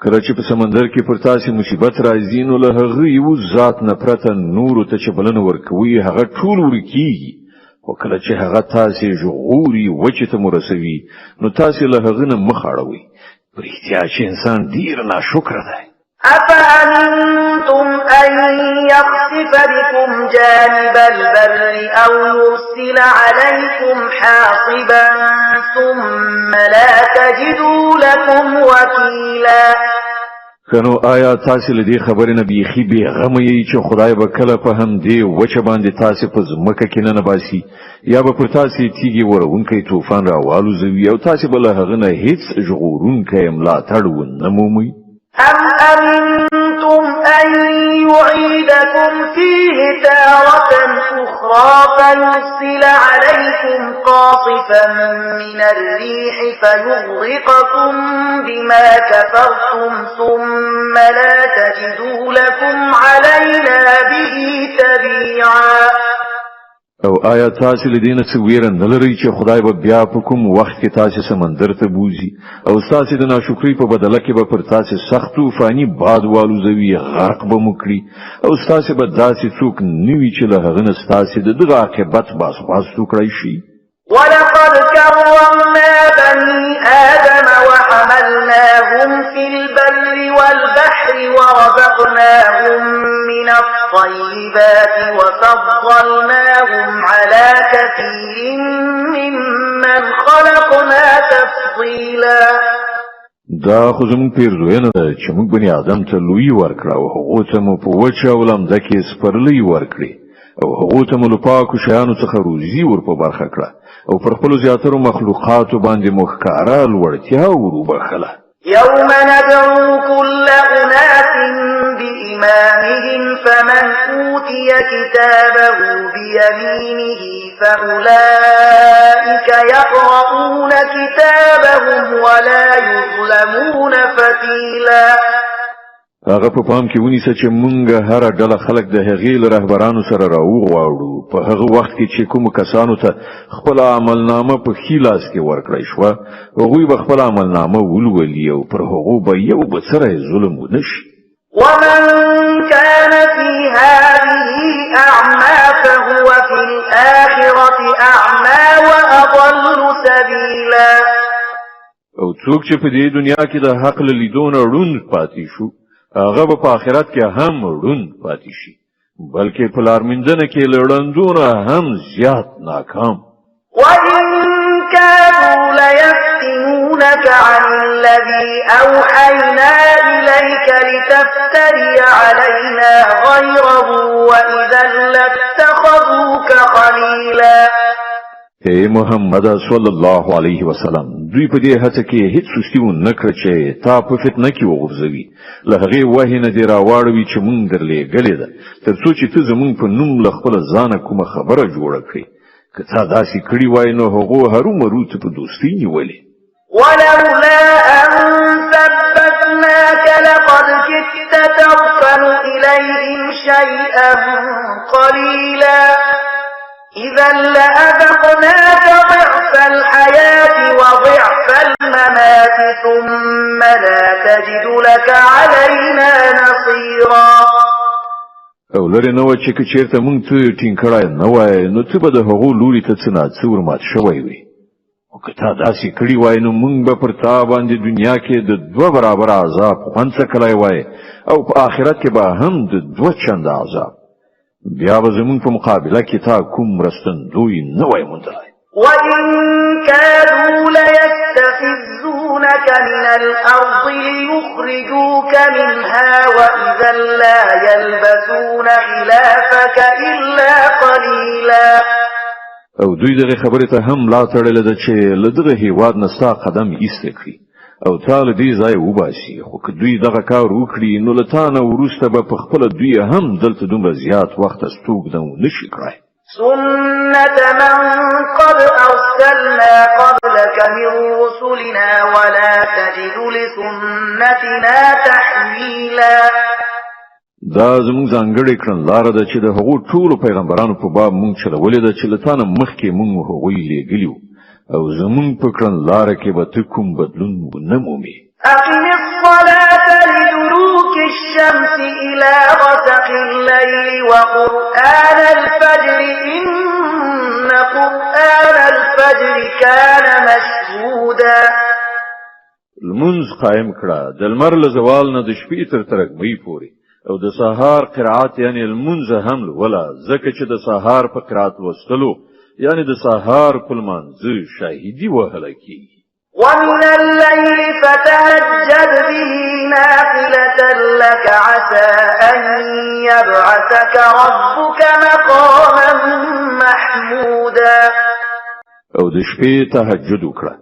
کله چې په سمندر کې پر تاسو مصیبت راځي نو له هغه یو ذات نه پرته نور ته چې بلنه ورکوي هغه ټول ورکیږي او کله چې هغه تاسو ژغوري وچه ته مرسوي نو تاسو له هغه نه مخ اړوي پر احتیاج انسان ډیر ناشکر دی
أفأمنتم أن يخسف بكم جانب البر أو يرسل عليكم حاصبا ثم لا تجدوا لكم وكيلا
کنو آیا تاسو له دې خبرې نه بیخي به غم یې چې خدای به کله په هم دې وچه باندې تاسو په ځمکه کې نه باسي یا به پر تاسو تیږي ورونکي طوفان راوالو زوی او تاسو به له هغه نه هیڅ ژغورونکي ملاتړ ونه مومي
أم أمنتم أن يعيدكم فيه تارة أخرى فيرسل عليكم قاصفا من الريح فيغرقكم بما كفرتم ثم لا تجدوا لكم علينا به تبيعا
او آیا تاسو لدینه څه ویره نه لرئ چې خدای به بیا په کوم وخت کې تاسو سمندر ته بوزي او تاسو د ناشکری په بدله کې به پر تاسو سخت طوفاني باد والوزوي غرق به مکړي او تاسو به داسې څوک نوي چې له هغه نه تاسو د دغه عاقبت باسو کړئ شي
ولقد كرمنا بني آدم وحملنا في البر والبحر ورزقناهم من الطيبات وفضلناهم على كثير ممن خلقنا تفضيلا.
دا خو زموږ پیرزوینه ده چې موږ بني آدم ته لوی ورکړه او هغو ته مو په وچه او لمده کې سپرلي ورکړي او هغو ته مو له پاکو شیانو څخه روزي ور په برخه کړه او پر خپلو زیاترو مخلوقاتو باندې مو ښکاره لوړتیا ور وبخله.
يوم ندعو كل أناس بإمامهم فمن أوتي كتابه بيمينه فأولئك يقرؤون كتابهم ولا يظلمون فتيلا.
هغه په پام کې ونیسه چې مونږ هر ډله خلک د هغې له رهبرانو سره راوغواړو په هغه وخت کې چې کوم کسانو ته خپل عملنامه په ښي لاس کې ورکړی شوه هغوی به خپل عملنامه ولولي او پر هغو به یو بل سره ظلم ونه شي.
ومن كان في هذه أعمى فهو في الآخرة أعمى وأضل سبيلا.
او څوک چې په دې دنیا کې د حق له لیدو نه ړوند پاتې شو هغه به په آخرت کې هم ړوند پاتې شي بلکې په لارمنځنه کې له ړندونه هم زیات ناکام.
وإن كانوا ليفتنونك عن الذي أوحينا إليك لتفتري علينا غيره وإذا لاتخذوك خليلا.
اے محمد صلی الله علیه وسلم دوی په دې هڅه کې هیڅ سستی ونه کړ چې تا په فتنه کې وغورځوي له هغې وحی نه دې راواړوي چې مونږ درلېږلې ده تر څو چې ته زمونږ په نوم له خپله ځانه کومه خبره جوړه کړې که تا داسې کړي وای نو هغو هرومرو ته په دوستۍ نیولې.
ولولا أن ثبتناك لقد كدت تركن إليهم شيئا قليلا إذا لأذقناك ضعف الحياة وضعف الممات ثم لا تجد لك علينا نصيرا.
او لري نو چې چیرته مونږ ته ټینګړای نه وای نو ته به د هغو لوري ته څه ناڅور مات شوی وي او که تا داسې کړي وای نو مونږ به پر تا باندې دنیا کې د 2 برابر عذاب خوند څکلی وای او په آخرت کې به هم د 2 چنده عذاب بیا به زمونږ په مقابله کې تا کوم مرستندوی نه وای موندلی.
وإن كادوا ليستفزونك من الأرض ليخرجوك منها وإذا لا يلبثون خلافك إلا قليلا.
او دوی دغه خبره ته هم لا تړلې ده چې له دغه هیواد نه ستا قدم ایسته کړي او تا له دې ځای وباسي خو که دوی دغه کار وکړي نو له تا نه وروسته به په خپله دوی هم دلته دومره زیات وخت استوګنه ونشي کړی.
سنة من قد أرسلنا قبلك من رسلنا ولا تجد لسنتنا تحويلا.
دا زموږ ځانګړې کړنلاره ده چې د هغو ټولو پیغمبرانو په باب مونږ چلولې ده چې له تا نه مخکې مونږ هغوی لېږلي او زمونږ په کړنلاره کې به ته کوم بدلون ونه مومې.
أقم الصلاة لدلوك الشمس إلى غسق الليل وقرآن الفجر إن قرآن الفجر كان مشهودا.
لمونځ قائم کړه د لمر له زوال نه د شپې تر ترږمۍ پورې او د سهار قرائت یعنی لمونځ هم ولا ځکه چې د سهار په قرائت لوستلو یعنی د سهار په لمانځه شاهدي وهل کیږي.
ومن الليل فتهجد به نافلة لك عسى أن يبعثك ربك مقاما محمودا.
او د شپې تهجد وکړه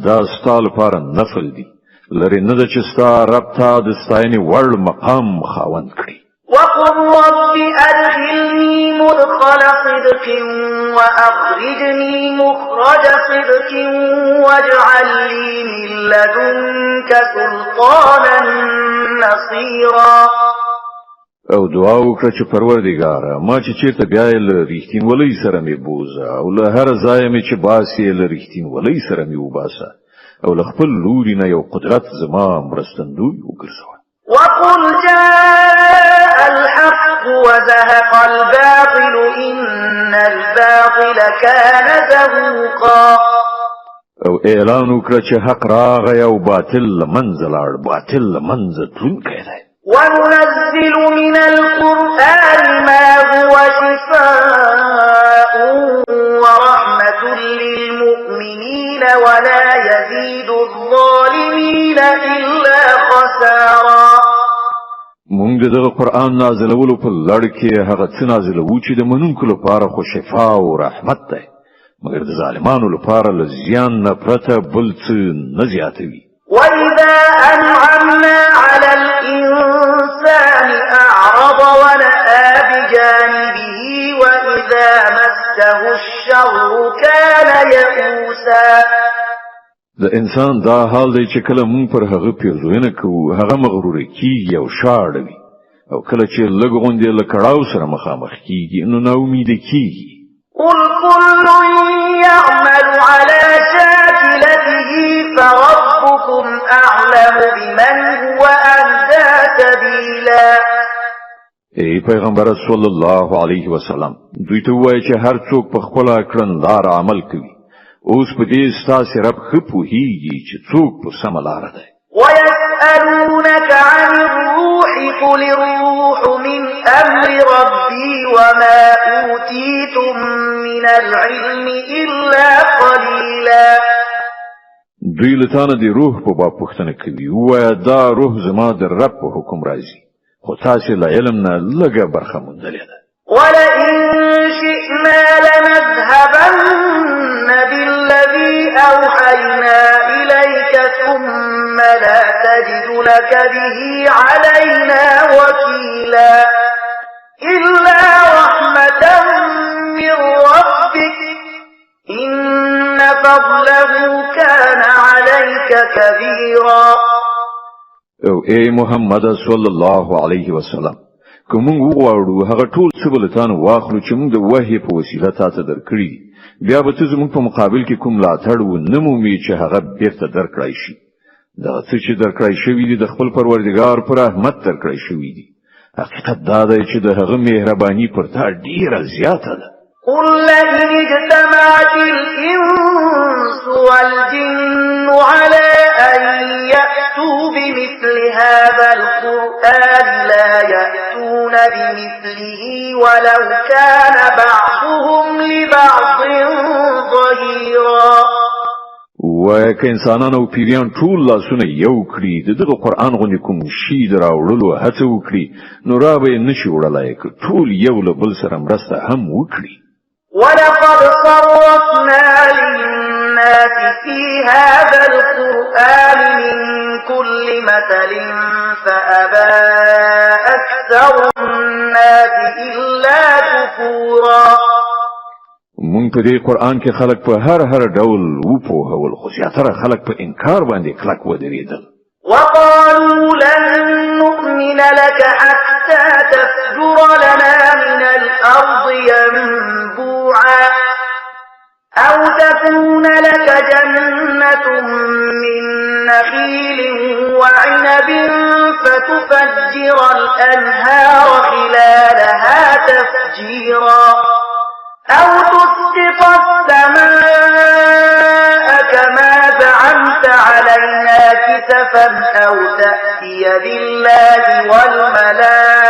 دا ستا لپاره نفل دی لري نه د چې ستا رب ته د ستاینې وړ مقام خاوند کړي.
وقل رب أدخلني مدخل صدق وأخرجني مخرج صدق واجعل لي من لدنك سلطانا نصيرا.
او دعا وکړه چې پروردګاره ما چې چیرته بیا له ریښتینولۍ سره مې بوزه او له هر ځای مې چې باسي له ریښتینولۍ سره مې وباسه او له خپل لوري نه یو قدرت زما مرستندوی وګرځوه.
وقل جاء الحق وزهق الباطل إن الباطل كان زهوقا.
او اعلان وکړه چې حق راغی او باطل لمنځه لاړ باطل لمنځه تلونکی دی
وننزل من القرآن ما هو شفاء ورحمة للمؤمنين ولا يزيد الظالمين إلا خسارا
مونږ دغه قرآن نازلولو په لړ کې هغه څه نازلوو چې د منونکو لپاره خو شفا او رحمت دی مګر د ظالمانو لپاره له زیان نه پرته بل څه نه زیاتوي
وإذا أنعمنا على الإنسان أعرض ونأى بجانبه وإذا مسه الشر كان يئوسا
د انسان دا حال دی چې کله مونږ پر هغه پیرزوینه کوو هغه مغرور کیږي او شاړوي او کله چې لږ غوندې له کړاو سره مخامخ کیږي نو ناامید کیږي
قل كل يعمل على شاكلته فربكم أعلم بمن هو أهدى سبيلا
ای پیغمبر صلی الله علیه وسلم دوی ته وایي چې هر څوک په خپل کړندار عمل کوي اوس په دې ستاسو رب خپوهیږي چې څوک په سم لار دی
ويسألونك عن الروح قل الروح من أمر ربي وما أوتيتم من العلم إلا قليلا
دوی لتانه دی روح په باب پوښتنه کوي وایا دا روح زما د رب په حکم راځي خو تاسو له علم نه لږه برخه مونږلې ده
ولئن شئنا لنذهبن بالذي أوحينا إليك ثم لا تجد لك به علينا وكيلا إلا رحمة من ربك إن فضله كان عليك كبيرا
او اے محمد صلی الله علیه وسلم کوم وګورو هغه ټول څه بلتان واخلو چې موږ د وحی په وسیله تاسو درکړي بیا به تاسو موږ په مقابل کې کوم لاټړ و نمومي چې هغه بیرته درکړای شي دا څه چې درکړای شوی دی د خپل پروردگار پر رحمت درکړای شوی دی حقیقت دا دی چې د هغه مهرباني پر تا ډیره زیاته ده
قل لئن اجتمعت الإنس والجن على أن يأتوا بمثل هذا القرآن لا يأتون بمثله ولو كان بعضهم لبعض ظهيرا
وکه انسانان او پیریان ټول لاسونه یو کړی دغه قرآن غوښنه کوم شی دراوړلو هڅه وکړي نو را به نشي وړلای ټول یو له بل سره مرسته هم وکړي
ولقد صرفنا للناس في هذا القرآن من كل مثل فأبى أكثر الناس إلا كفورا
مونږ په دې قرآن کې خلق په هر ډول وپوهول خو زیاتره خلق په انکار باندې کلک ودرېدل
وقالوا لن نؤمن لك حتى تفجر لنا من الأرض ينبوعا أو تكون لك جنة من نخيل وعنب فتفجر الأنهار خلالها تفجيرا أو تسقط السماء كما زعمت علينا كسفا أو تأتي بالله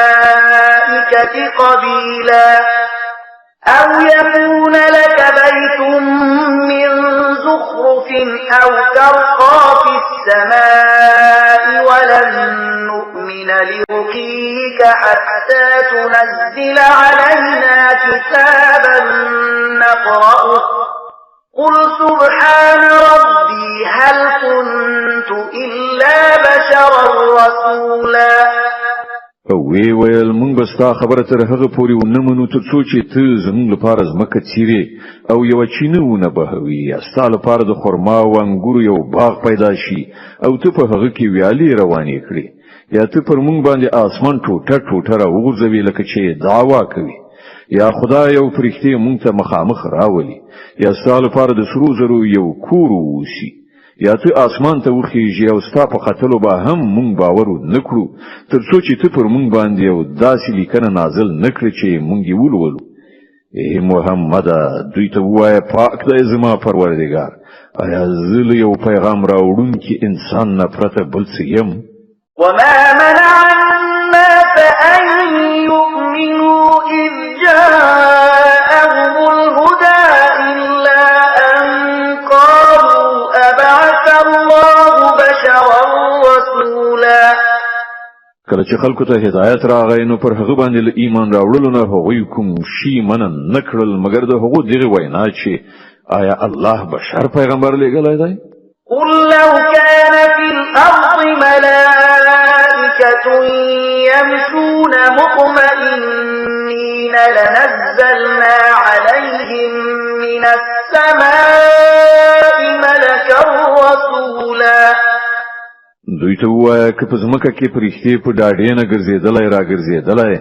والملائكة قبيلا أو يكون لك بيت من زخرف أو ترقى في السماء ولن نؤمن لرقيك حتى تنزل علينا كتابا نقرأه قل سبحان ربي هل كنت إلا بشرا رسولا
وی ویل مونږ بستا خبره تر هغه پورې ونمنو تر څو چې ته زموږ لپاره زمکه چیرې او یو چینهونه بهوي یا ستاسو لپاره د خرما او انګورو یو باغ پیدا شي او ته په هغه کې ویالې روانې کړې یا ته پر مونږ باندې آسمان ټوټه راوغورځوي لکه چې دعوا کوي یا خدای یو فرښتې مونږ ته مخامخ راولي یا ستاسو لپاره د سرو زرو یو کور ووسی یا ته آسمان ته وخیږي او ستا په خطلو به هم مونږ باور نکړو تر څو چې ته پر مونږ باندې یو داسې لیکنه نازل نکړې چې مونږ یې ولولو ای محمد دوی ته وایه پاک دی زما پروردگار آیا زه له یو پیغام راوړونکي انسان نه پرته بل څه یم
وما منع الناس أن يؤمنوا إذ جاءهم الهدى إلا أن قالوا أبعث الله بشرا رسولا
کله چې خلکو ته هدایت راغی نو پر هغه باندې له ایمان راوړلو نه هغوی کوم شی منع نه کړل مګر د هغو دغه وینا چې آیا الله بشر پیغمبر لېږلی دی
قل لو كان في الأرض ملائكة يمشون مطمئنين لنزلنا عليهم من السماء ملكا رسولا
دوی ته وایه که په ځمکه کې فرښتې په ډاډې نه ګرځېدلی راګرځېدلی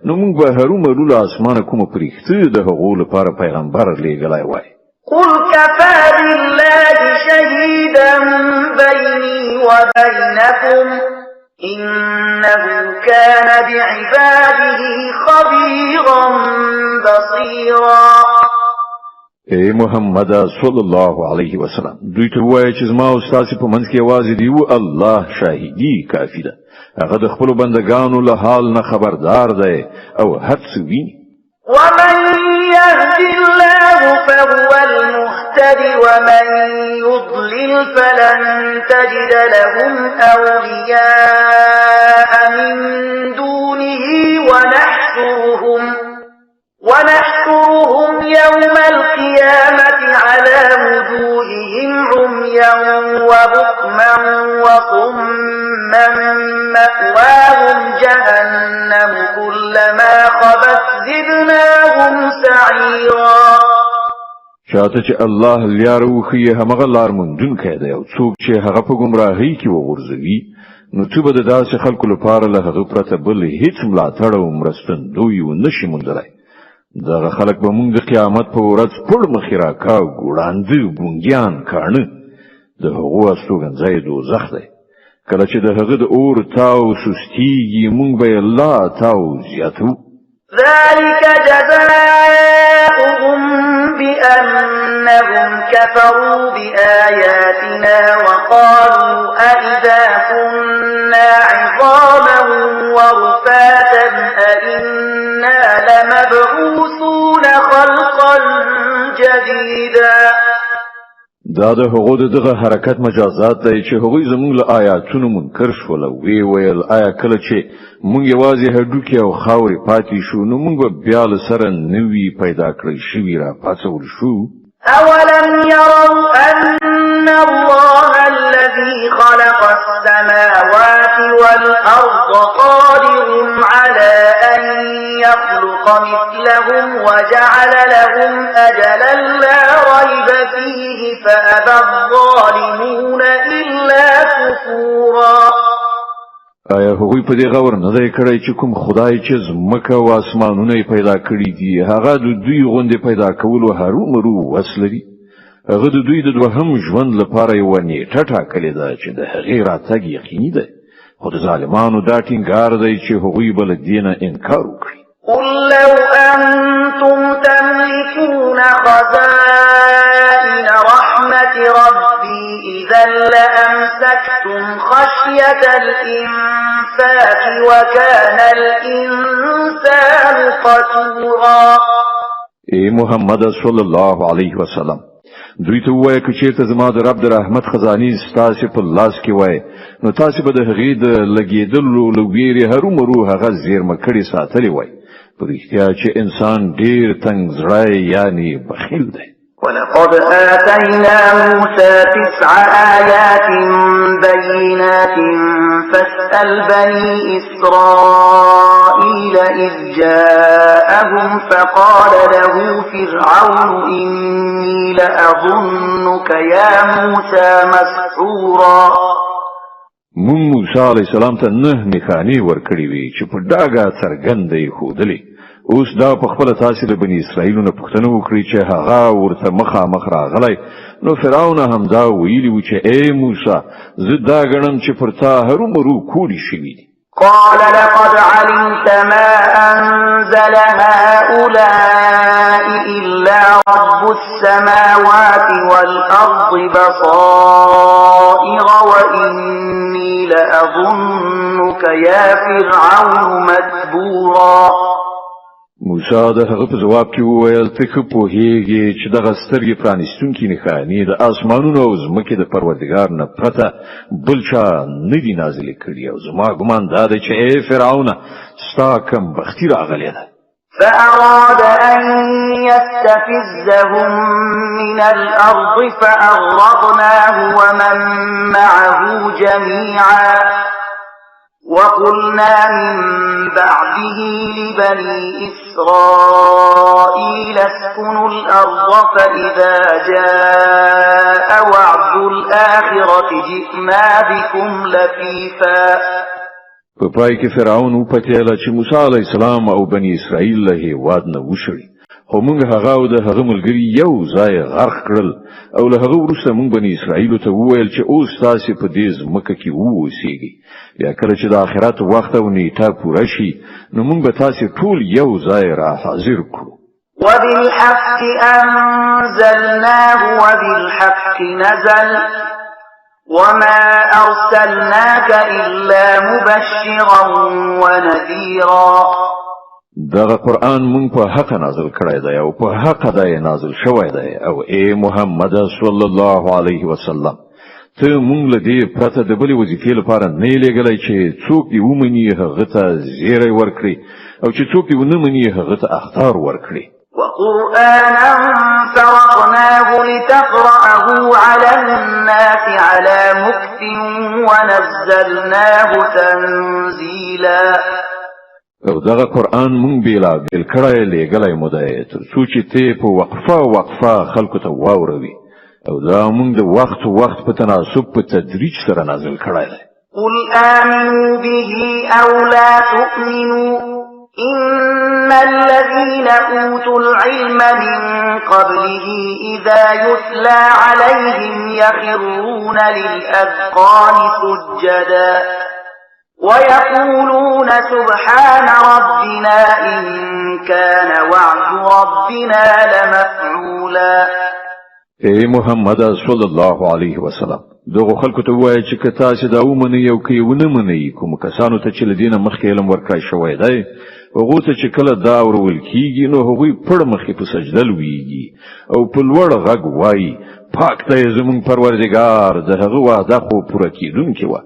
نو موږ به هرومرو له اسمانه کومه فرښتې د هغو لپاره پیغمبر لېږلی وای
قل كفى بالله شهيدا بيني وبينكم إنه كان بعباده خبيرا بصيرا
ای محمد صلی الله علیه وسلم دوی ته وایي چې زما او ستاسو په منځ کې یوازې دی او الله شاهدی کافی ده هغه د خپل بندگانو له حال نه خبردار دی او هر څه ویني
ومن يهد الله فهو المهتد ومن يضلل فلن تجد لهم أولياء من دونه ونحشرهم يوم القيامة على وجوههم عميا وبكما وصما مأواهم جهنم كلما خبت زدناهم سعيرا
شاته چې الله لیارو خي همغه لار مونږونکی دی او څوک چې هغه په گمراهۍ کې وغورځوي نو ته به د داسې خلکو لپاره له هغه پرته بل هیڅ ملاتړ او مرستندوی ونشي موندلی دغه خلک به مونږ د قیامت په ورځ پړ مخې راکاږ وړاندې ګونګیان کاڼه د هغو استوګنځی دوزخ دی کله چې د هغه د اور تاو سستیږي مونږ به یې لا تاو زیاتو
ذلك جزاؤهم بأنهم كفروا بآياتنا وقالوا أئذا كنا عظاما ورفاتا أئنا لمبعوثون خلقا جديدا
دا د هغو دغه حرکت مجازات دی چې هغوی زموږ له آیاتونو منکر شول او وی ویل آیا کله چې مونږ یوازې هډوکي او خاورې پاتې شو نو مونږ به بیا له سره نوي پیدا کړی شوي را پاڅول شو
أولم يروا أن الله الذي خلق السماوات والأرض قادر على أن يخلق مثلهم وجعل لهم أجلا لا ريب فيه فأبى الظالمون إلا كفورا
آیا هغوی په دې غور نه دی کړی چې کوم خدای چې زمکه او اسمانونه پیدا کړی دي هغه د دوی غوندې پیدا کولو هرومرو وس لري هغه د دوی د دوهم ژوند لپاره یو نیټه ټاکلې ده چې د هغې راتګ یقیني دی خو د ظالمانو دا ټینګار دی چې هغوی به له دې نه انکار وکړي
قل لو أنتم تملكون خزائن رحمة ربي إذا لأمسكتم خشية الإنفاق وكان الإنسان قتورا
اے محمد صلی الله علیه وسلم دوی ته وایي چې چیرته زما د رب د رحمت خزاني ستاسو په لاس کې وای نو تاسو به د هغې د لګېدلو لویری هرومرو هغه زیرمه کړي ساتلی وای په رښتیا چې انسان ډیر تنګ زړی یعنی بخیل دی
ولقد آتينا موسى 9 آيات بينات فاسأل بني إسرائيل إذ جاءهم فقال له فرعون إني لأظنك يا موسى مسحورا
مون موسی علیہ السلام ته 9 نښانې ورکړې وي چې په ډاګه څرګندې ښودلې اوس دا په خپل تاسو د بنی اسرائیل نه پوښتنه وکړي چې هغه ورته مخامخ راغلی نو فرعون هم دا ویلی و چې اے موسی زه دا غنم چې پر تا هرومرو کولی شوی
قال لقد علمت ما أنزل هؤلاء إلا رب السماوات والأرض بصائر وإني لأظنك يا فرعون مدبورا.
موسی د هغه په جواب کې وویل ته خو پوهیږي چې دغه سترګې پرانیستونکي نښانې د اسمانونو او ځمکې د پروردګار نه پرته بل چا نه دي نازلې کړي او زما ګمان دا دی چې ای فرعون ستا کم بختي راغلې ده.
فأراد أن يستفزهم من الأرض فأغرقناه ومن معه جميعا وقلنا من بعده لبني إسرائيل اسكنوا الأرض فإذا جاء وعد الآخرة جئنا بكم لفيفا.
په پای کې فرعون وپتیاله چې موسی علی السلام او بنی اسرائیل له هیواد نه وشړي خو موږ هغه او د هغه ملګری یو ځای غرق کړل او له هغه وروسته موږ بنی اسرائیل ته وویل چې اوس تاسو په دې ځمکه کې اوسئ بیا کله چې د آخرت وخت او نیټه پوره شي نو موږ به تاسو ټول یو ځای را حاضر کړو.
وبالحق أنزلناه وبالحق نزل وما أرسلناك إلا مبشرا ونذيرا.
دغه قرآن مونږ په حق نازل کړی دی او په حق دی نازل شوی دی او ای محمد صلی الله علیه وسلم ته مونږ له دې پرته د بلې وظیفې لپاره نه لګلای چې څوک دی ومني هغه ته زیری ورکړي او چې څوک دی ونه مني هغه ته اخطار ورکړي.
وقرآنا فرقناه لتقرأه على الناس على مكث ونزلناه تنزيلا.
او دغه قرآن مونږ بیل کړی لګلای مو دی تر څو چې ته په وقفه خلکو ته واوروي او دا مونږ د وخت په تناسب په تدریج سره نازل کړی دی.
قل آمنوا به أو لا تؤمنوا إن الذين أوتوا العلم من قبله إذا يتلى عليهم يخرون للأذقان سجدا ويقولون سبحان ربنا إن كان وعد ربنا لمفعولا.
اے محمد صلی الله علیه وسلم دغه خلکو ته وایي چې که تاسو دا ومنئ او که ونه منئ کوم کسانو ته چې لدینه مخکې علم ورکړی شوی دی هغه ته چې کله دا ورول کیږي نو هغوی پړ مخې په سجده لویږي او په لوړ غږ وایي پاک دی زموږ پروردګار د هغه وعده خو پوره کیدونکې وه.